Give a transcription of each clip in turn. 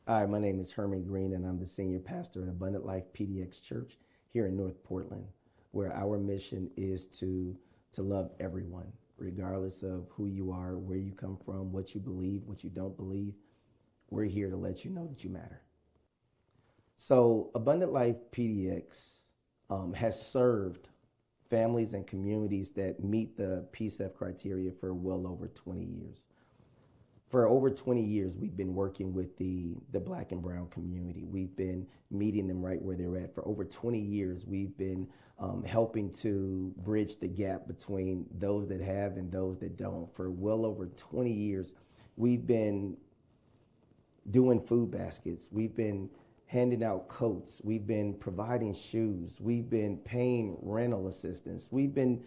Hi, my name is Herman Green, and I'm the senior pastor at Abundant Life PDX Church here in North Portland, where our mission is to love everyone, regardless of who you are, where you come from, what you believe, what you don't believe. We're here to let you know that you matter. So, Abundant Life PDX has served families and communities that meet the PSEF criteria for well over 20 years. For over 20 years, we've been working with the black and brown community. We've been meeting them right where they're at. For over 20 years, we've been helping to bridge the gap between those that have and those that don't. For well over 20 years, we've been doing food baskets. We've been handing out coats. We've been providing shoes. We've been paying rental assistance. We've been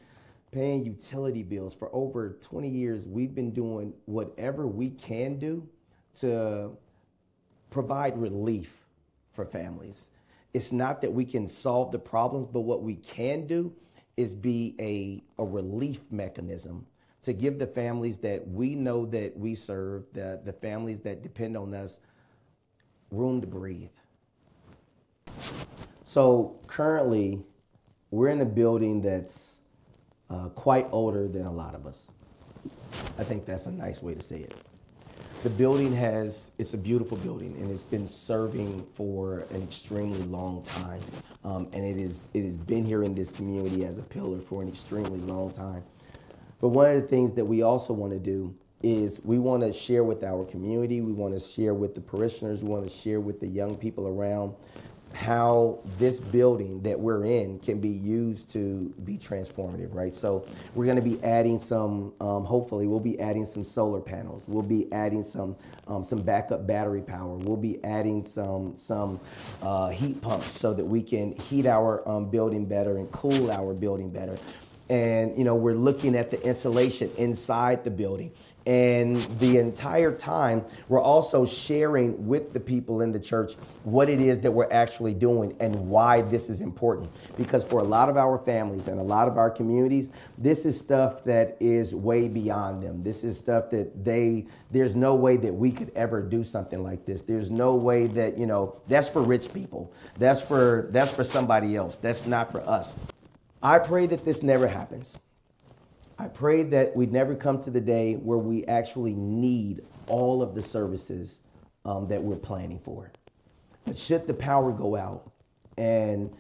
paying utility bills. For over 20 years. We've been doing whatever we can do to provide relief for families. It's not that we can solve the problems, but what we can do is be a relief mechanism to give the families that we know that we serve, the families that depend on us, room to breathe. So currently, we're in a building that's quite older than a lot of us. I think that's a nice way to say it. The building it's a beautiful building, and it's been serving for an extremely long time. And it has been here in this community as a pillar for an extremely long time. But one of the things that we also want to do is we want to share with our community, we want to share with the parishioners, we want to share with the young people around how this building that we're in can be used to be transformative, right? So we're going to be adding some, hopefully we'll be adding some solar panels. We'll be adding some backup battery power. We'll be adding some heat pumps so that we can heat our building better and cool our building better. And, we're looking at the insulation inside the building. And the entire time, we're also sharing with the people in the church what it is that we're actually doing and why this is important. Because for a lot of our families and a lot of our communities, this is stuff that is way beyond them. This is stuff that there's no way that we could ever do something like this. There's no way that, that's for rich people. That's for somebody else. That's not for us. I pray that this never happens. I pray that we never come to the day where we actually need all of the services that we're planning for. But should the power go out and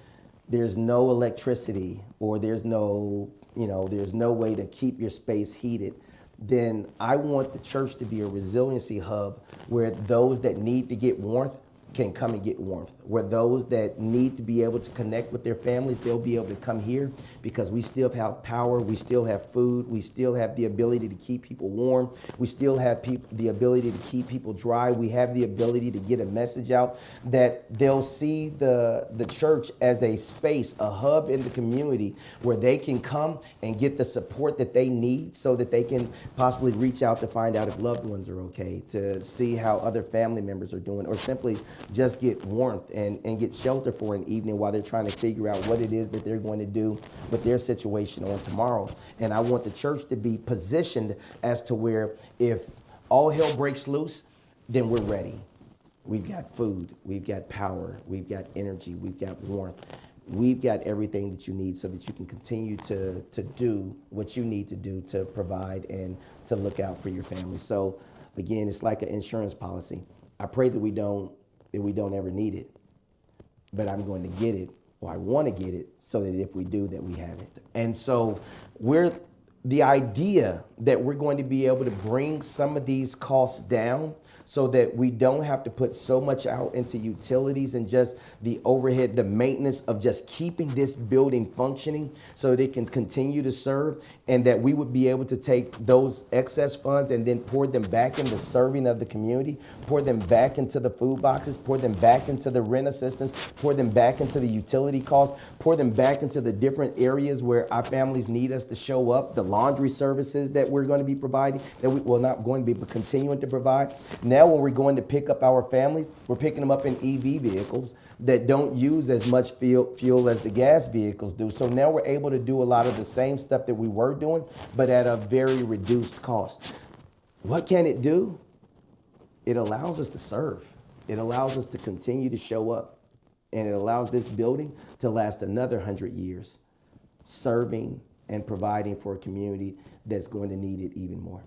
there's no electricity or there's no way to keep your space heated, then I want the church to be a resiliency hub where those that need to get warmth can come and get warmth. Where those that need to be able to connect with their families, they'll be able to come here because we still have power, we still have food, we still have the ability to keep people warm, we still have the ability to keep people dry, we have the ability to get a message out that they'll see the church as a space, a hub in the community where they can come and get the support that they need so that they can possibly reach out to find out if loved ones are okay, to see how other family members are doing, or simply just get warmth and get shelter for an evening while they're trying to figure out what it is that they're going to do with their situation on tomorrow. And I want the church to be positioned as to where if all hell breaks loose, then we're ready. We've got food, we've got power, we've got energy, we've got warmth. We've got everything that you need so that you can continue to do what you need to do to provide and to look out for your family. So again, it's like an insurance policy. I pray that we don't ever need it, but I'm going to get it, or I want to get it, so that if we do, that we have it. And so the idea that we're going to be able to bring some of these costs down so that we don't have to put so much out into utilities and just the overhead, the maintenance of just keeping this building functioning so that it can continue to serve, and that we would be able to take those excess funds and then pour them back into serving of the community, pour them back into the food boxes, pour them back into the rent assistance, pour them back into the utility costs, pour them back into the different areas where our families need us to show up, the laundry services that we're going to be providing, that we, well, not going to be, but continuing to provide. Now when we're going to pick up our families, we're picking them up in EV vehicles that don't use as much fuel as the gas vehicles do. So now we're able to do a lot of the same stuff that we were doing, but at a very reduced cost. What can it do? It allows us to serve. It allows us to continue to show up, and it allows this building to last another 100 years, serving and providing for a community that's going to need it even more.